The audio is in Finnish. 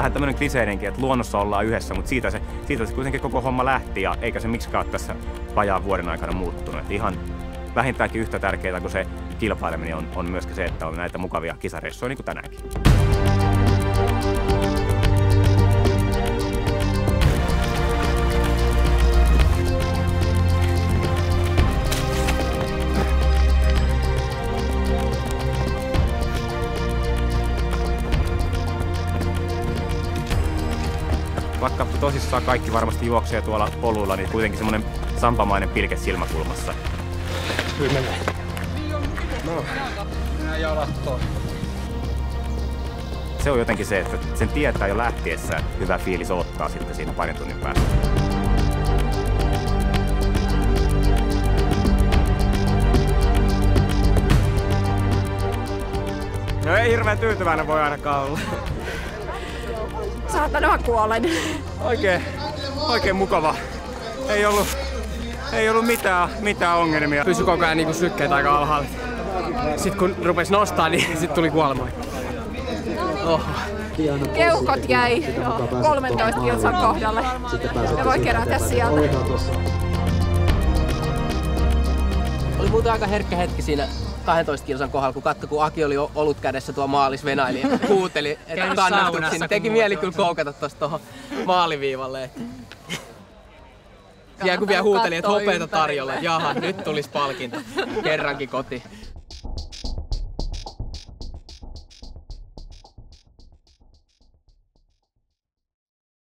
vähän tämmönen kliseinenkin, että luonnossa ollaan yhdessä, mutta siitä se kuitenkin koko homma lähti ja eikä se miksikään ole tässä vajaan vuoden aikana muuttunut. Et ihan vähintäänkin yhtä tärkeää kuin se kilpaileminen on myöskin se, että on näitä mukavia kisareissuja niin kuin tänäänkin. Vaikka tosissaan kaikki varmasti juoksee tuolla poluilla, niin kuitenkin semmonen sampamainen pilke silmäkulmassa. Kyllä menee. No, nää jalat toi. Se on jotenkin se, että sen tietää jo lähtiessä, hyvä fiilis ottaa sitten siinä parin tunnin päästä. No ei hirveän tyytyväinen voi ainakaan olla. Saatana kuolen. Oikein mukava. Ei ollut mitään ongelmia. Pysy koko ajan niinku sykkeet aika alhaalla. Sitten kun rupesi nostaa, niin sit tuli kuolema. Keuhkot jäi 13 kilsan kohdalle. Ne voi kerätä sieltä. Oli muuten aika herkkä hetki siinä 12 kilsan kohdalla, kun katsoi, kun Aki oli olut kädessä tuo maalis venaili ja kuuteli, että kannatuksiin. Teki mieli kyllä koukata tosta tohon maaliviivalle. Ja kun vielä huuteli, että hopeeta tarjolla, että jaha, nyt tulisi palkinto. Kerrankin kotiin.